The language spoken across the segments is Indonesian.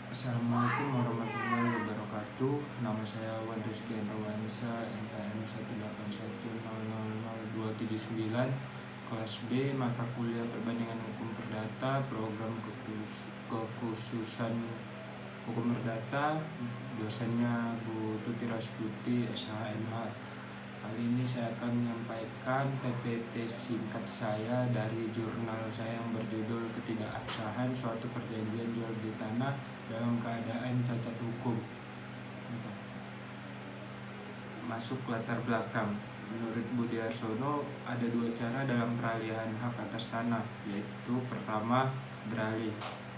Assalamualaikum warahmatullahi wabarakatuh. Nama saya Wan Rizky Anrawansa, NPM 181000279, kelas B, mata kuliah Perbandingan Hukum Perdata, program kekhususan Hukum Perdata. Dosennya Bu Tuti Rastuti, SHMH. Kali ini saya akan menyampaikan PPT singkat saya dari jurnal saya yang berjudul Ketidakabsahan Suatu Perjanjian Jual Beli Tanah dalam Keadaan Cacat Hukum. Masuk latar belakang. Menurut Budi Arsono, ada dua cara dalam peralihan hak atas tanah, yaitu pertama, beralih.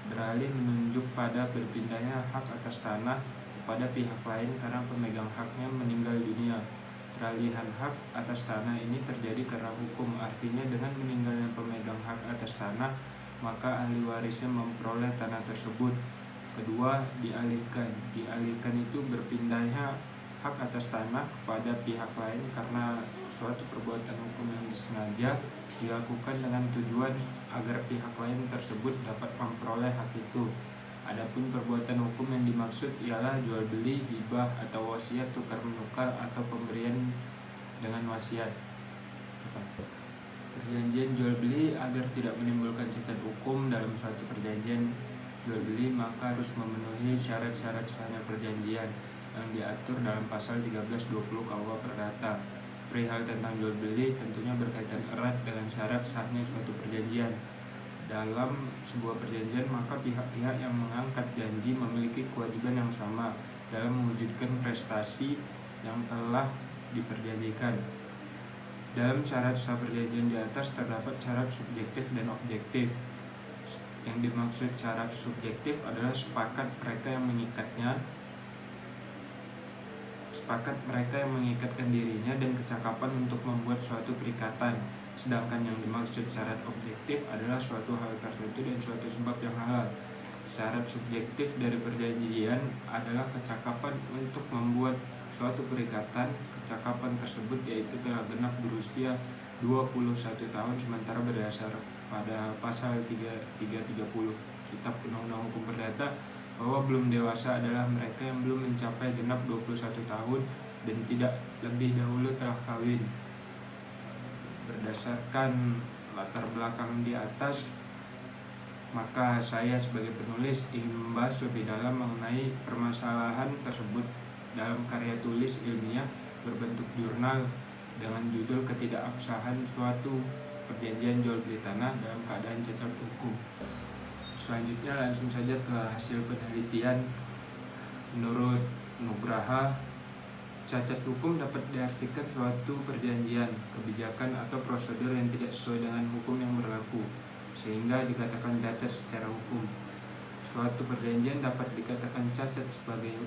Beralih menunjuk pada berpindahnya hak atas tanah kepada pihak lain karena pemegang haknya meninggal dunia. Peralihan hak atas tanah ini terjadi karena hukum, artinya dengan meninggalnya pemegang hak atas tanah, maka ahli warisnya memperoleh tanah tersebut. Kedua, dialihkan. Dialihkan itu berpindahnya hak atas tanah kepada pihak lain karena suatu perbuatan hukum yang disengaja dilakukan dengan tujuan agar pihak lain tersebut dapat memperoleh hak itu. Adapun perbuatan hukum yang dimaksud ialah jual beli, hibah atau wasiat tukar menukar atau pemberian dengan wasiat. Perjanjian jual beli agar tidak menimbulkan cacat hukum dalam suatu perjanjian jual beli maka harus memenuhi syarat-syarat sahnya perjanjian yang diatur dalam pasal 1320 KUH Perdata. Perihal tentang jual beli tentunya berkaitan erat dengan syarat sahnya suatu perjanjian. Dalam sebuah perjanjian, maka pihak-pihak yang mengangkat janji memiliki kewajiban yang sama dalam mewujudkan prestasi yang telah diperjanjikan. Dalam syarat sah perjanjian di atas terdapat syarat subjektif dan objektif. Yang dimaksud syarat subjektif adalah sepakat mereka yang mengikatkan dirinya dan kecakapan untuk membuat suatu perikatan. Sedangkan yang dimaksud syarat objektif adalah suatu hal tertentu dan suatu sebab yang halal. Syarat subjektif dari perjanjian adalah kecakapan untuk membuat suatu perikatan. Kecakapan tersebut yaitu telah genap berusia 21 tahun sementara berdasar pada pasal 330 Kitab Undang-Undang Hukum Perdata bahwa belum dewasa adalah mereka yang belum mencapai genap 21 tahun dan tidak lebih dahulu telah kawin. Berdasarkan latar belakang di atas, maka saya sebagai penulis ingin membahas lebih dalam mengenai permasalahan tersebut dalam karya tulis ilmiah berbentuk jurnal dengan judul Ketidakabsahan Suatu Perjanjian Jual Beli Tanah dalam Keadaan Cacat Hukum. Selanjutnya langsung saja ke hasil penelitian. Menurut Nugraha, cacat hukum dapat diartikan suatu perjanjian, kebijakan atau prosedur yang tidak sesuai dengan hukum yang berlaku, sehingga dikatakan cacat secara hukum. Suatu perjanjian dapat dikatakan cacat sebagai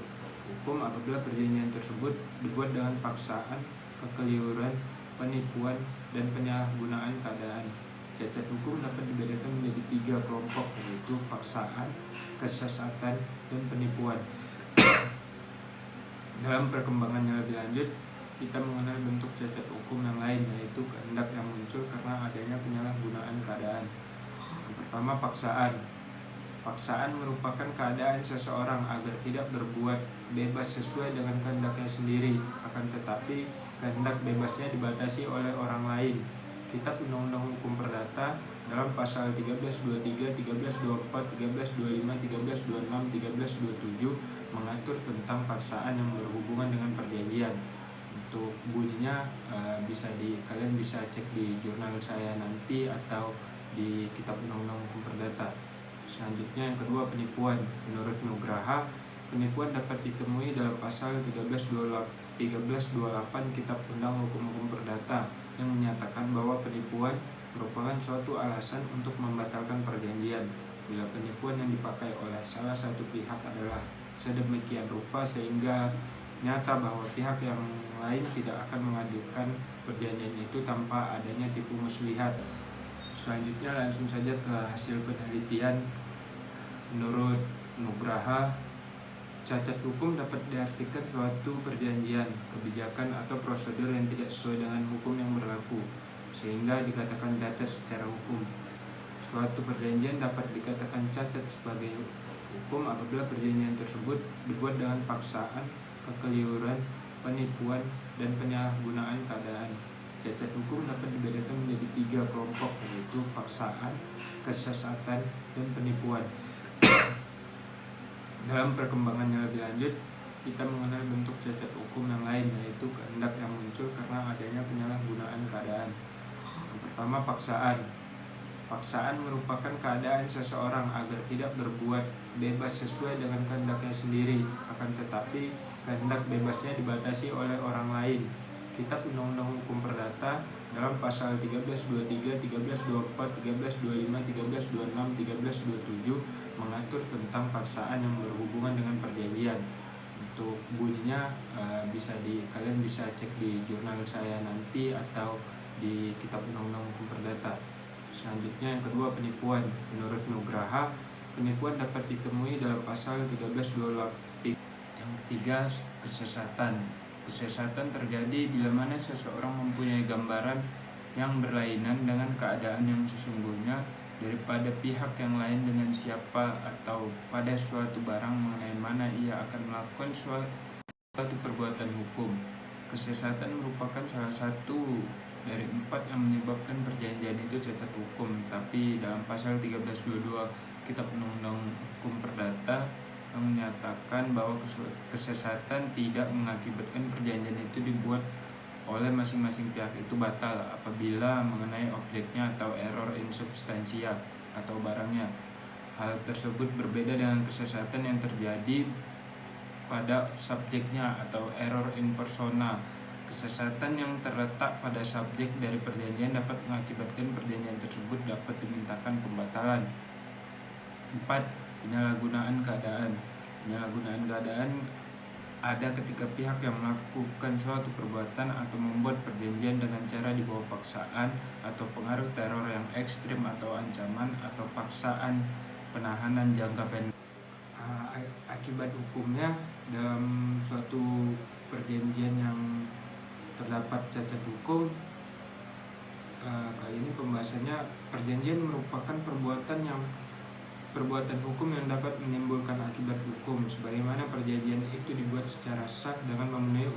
hukum apabila perjanjian tersebut dibuat dengan paksaan, kekeliruan, penipuan, dan penyalahgunaan keadaan. Cacat hukum dapat dibedakan menjadi 3 kelompok, yaitu paksaan, kesesatan, dan penipuan. Dalam perkembangannya lebih lanjut, kita mengenal bentuk cacat hukum yang lain, yaitu kehendak yang muncul karena adanya penyalahgunaan keadaan. Yang pertama, paksaan. Paksaan merupakan keadaan seseorang agar tidak berbuat bebas sesuai dengan kehendaknya sendiri, akan tetapi kehendak bebasnya dibatasi oleh orang lain. Kitab Undang-Undang Hukum Perdata dalam pasal 1323, 1324, 1325, 1326, 1327 mengatur tentang paksaan yang berhubungan dengan perjanjian. Untuk bunyinya kalian bisa cek di jurnal saya nanti atau di Kitab Undang-Undang Hukum Perdata. Selanjutnya yang kedua, penipuan. Menurut Nugraha, penipuan dapat ditemui dalam pasal 1328 Kitab Undang Hukum Perdata yang menyatakan bahwa penipuan merupakan suatu alasan untuk membatalkan perjanjian bila penipuan yang dipakai oleh salah satu pihak adalah sedemikian rupa sehingga nyata bahwa pihak yang lain tidak akan mengajukan perjanjian itu tanpa adanya tipu muslihat. Selanjutnya langsung saja ke hasil penelitian. Menurut Nugraha, cacat hukum dapat diartikan suatu perjanjian, kebijakan atau prosedur yang tidak sesuai dengan hukum yang berlaku, sehingga dikatakan cacat secara hukum. Suatu perjanjian dapat dikatakan cacat sebagai hukum apabila perjanjian tersebut dibuat dengan paksaan, kekeliruan, penipuan, dan penyalahgunaan keadaan. Cacat hukum dapat dibedakan menjadi 3 kelompok, yaitu paksaan, kesesatan, dan penipuan. Dalam perkembangannya lebih lanjut, kita mengenal bentuk cacat hukum yang lain, yaitu kehendak yang muncul karena adanya penyalahgunaan keadaan. Yang pertama, paksaan. Paksaan merupakan keadaan seseorang agar tidak berbuat bebas sesuai dengan kehendaknya sendiri, akan tetapi kehendak bebasnya dibatasi oleh orang lain. Kitab Undang-Undang Hukum Perdata dalam pasal 1323, 1324, 1325, 1326, 1327 mengatur tentang paksaan yang berhubungan dengan perjanjian. Untuk bunyinya kalian bisa cek di jurnal saya nanti atau di Kitab Undang-Undang Hukum Perdata. Selanjutnya yang kedua, penipuan. Menurut Nugraha, penipuan dapat ditemui dalam pasal 1328. Yang ketiga, kesesatan. Kesesatan terjadi bila mana seseorang mempunyai gambaran yang berlainan dengan keadaan yang sesungguhnya daripada pihak yang lain dengan siapa atau pada suatu barang mengenai mana ia akan melakukan suatu perbuatan hukum. Kesesatan merupakan salah satu dari 4 yang menyebabkan perjanjian itu cacat hukum. Tapi dalam pasal 1322 Kitab Undang-Undang Hukum Perdata yang menyatakan bahwa kesesatan tidak mengakibatkan perjanjian itu dibuat oleh masing-masing pihak itu batal apabila mengenai objeknya atau error in substantia atau barangnya. Hal tersebut berbeda dengan kesesatan yang terjadi pada subjeknya atau error in persona. Kesesatan yang terletak pada subjek dari perjanjian dapat mengakibatkan perjanjian tersebut dapat dimintakan pembatalan. 4. Penyalahgunaan keadaan. Penyalahgunaan keadaan ada ketika pihak yang melakukan suatu perbuatan atau membuat perjanjian dengan cara di bawah paksaan atau pengaruh teror yang ekstrim atau ancaman atau paksaan penahanan jangka pendek. Akibat hukumnya dalam suatu perjanjian yang terdapat cacat hukum, kali ini pembahasannya perjanjian merupakan perbuatan hukum yang dapat menimbulkan akibat hukum, sebagaimana perjanjian itu dibuat secara sah dengan memenuhi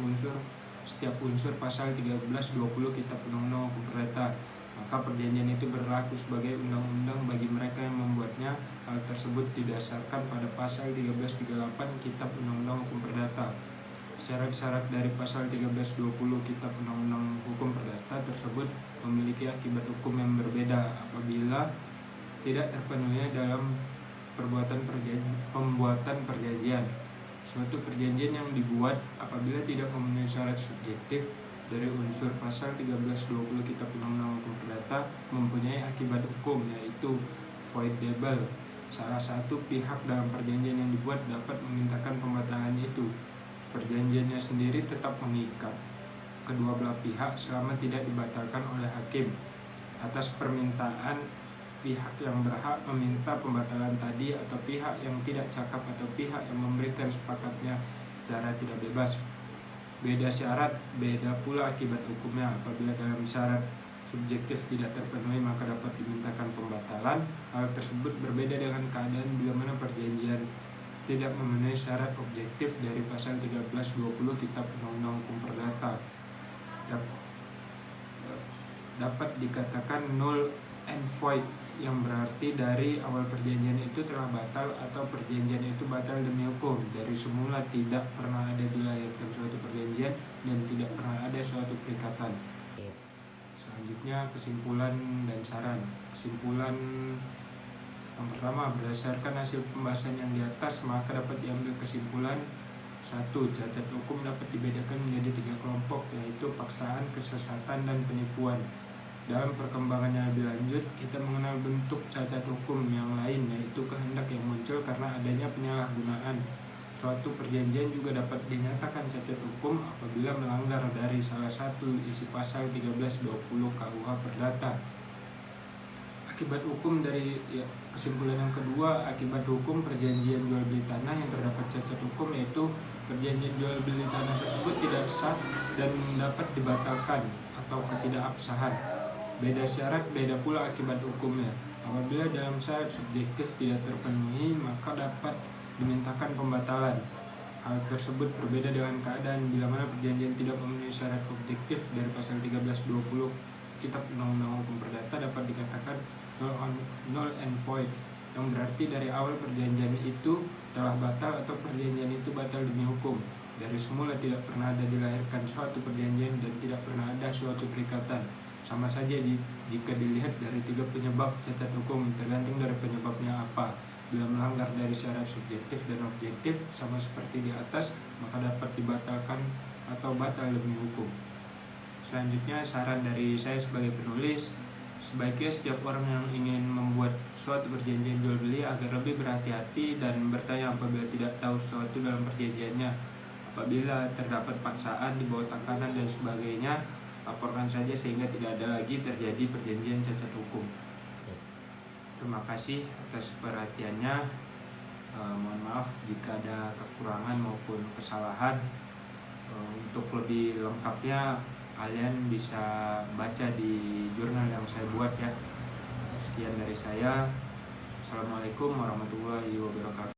setiap unsur pasal 1320 Kitab Undang-Undang Hukum Perdata, maka perjanjian itu berlaku sebagai undang-undang bagi mereka yang membuatnya. Hal tersebut didasarkan pada pasal 1338 Kitab Undang-Undang Hukum Perdata. Syarat-syarat dari pasal 1320 Kitab Undang-Undang Hukum Perdata tersebut memiliki akibat hukum yang berbeda apabila tidak terpenuhi dalam pembuatan perjanjian. Suatu perjanjian yang dibuat apabila tidak memenuhi syarat subjektif dari unsur pasal 1320 Kitab Undang-Undang Hukum Perdata mempunyai akibat hukum, yaitu voidable. Salah satu pihak dalam perjanjian yang dibuat dapat memintakan pembatalan itu. Perjanjiannya sendiri tetap mengikat kedua belah pihak selama tidak dibatalkan oleh hakim. Atas permintaan pihak yang berhak meminta pembatalan tadi atau pihak yang tidak cakap atau pihak yang memberikan sepakatnya secara tidak bebas. Beda syarat, beda pula akibat hukumnya. Apabila dalam syarat subjektif tidak terpenuhi maka dapat dimintakan pembatalan. Hal tersebut berbeda dengan keadaan bila mana perjanjian tidak memenuhi syarat objektif dari pasal 1320 Kitab Undang-Undang Hukum Perdata. Dapat dikatakan null and void, yang berarti dari awal perjanjian itu telah batal atau perjanjian itu batal demi hukum. Dari semula tidak pernah ada dilahirkan suatu perjanjian dan tidak pernah ada suatu perikatan. Selanjutnya kesimpulan dan saran. Kesimpulan yang pertama, berdasarkan hasil pembahasan yang di atas maka dapat diambil kesimpulan 1. Cacat hukum dapat dibedakan menjadi 3 kelompok, yaitu paksaan, kesesatan, dan penipuan. Dalam perkembangannya lebih lanjut, kita mengenal bentuk cacat hukum yang lain, yaitu kehendak yang muncul karena adanya penyalahgunaan. Suatu perjanjian juga dapat dinyatakan cacat hukum apabila melanggar dari salah satu isi pasal 1320 KUH Perdata. Akibat hukum dari kesimpulan yang kedua, akibat hukum perjanjian jual beli tanah yang terdapat cacat hukum, yaitu perjanjian jual beli tanah tersebut tidak sah dan dapat dibatalkan atau ketidakabsahan. Beda syarat, beda pula akibat hukumnya. Apabila dalam syarat subjektif tidak terpenuhi, maka dapat dimintakan pembatalan. Hal tersebut berbeda dengan keadaan bila mana perjanjian tidak memenuhi syarat objektif dari pasal 1320 Kitab Undang-Undang Hukum Perdata dapat dikatakan null and void, yang berarti dari awal perjanjian itu telah batal atau perjanjian itu batal demi hukum. Dari semula tidak pernah ada dilahirkan suatu perjanjian dan tidak pernah ada suatu perikatan. Sama saja jika dilihat dari 3 penyebab cacat hukum, tergantung dari penyebabnya apa. Bila melanggar dari syarat subjektif dan objektif sama seperti di atas, maka dapat dibatalkan atau batal demi hukum. Selanjutnya, saran dari saya sebagai penulis, sebaiknya setiap orang yang ingin membuat suatu perjanjian jual beli agar lebih berhati-hati dan bertanya apabila tidak tahu sesuatu dalam perjanjiannya. Apabila terdapat paksaan di bawah tekanan dan sebagainya, laporkan saja sehingga tidak ada lagi terjadi perjanjian cacat hukum. Terima kasih atas perhatiannya. Mohon maaf jika ada kekurangan maupun kesalahan. Untuk lebih lengkapnya kalian bisa baca di jurnal yang saya buat ya. Sekian dari saya. Assalamualaikum warahmatullahi wabarakatuh.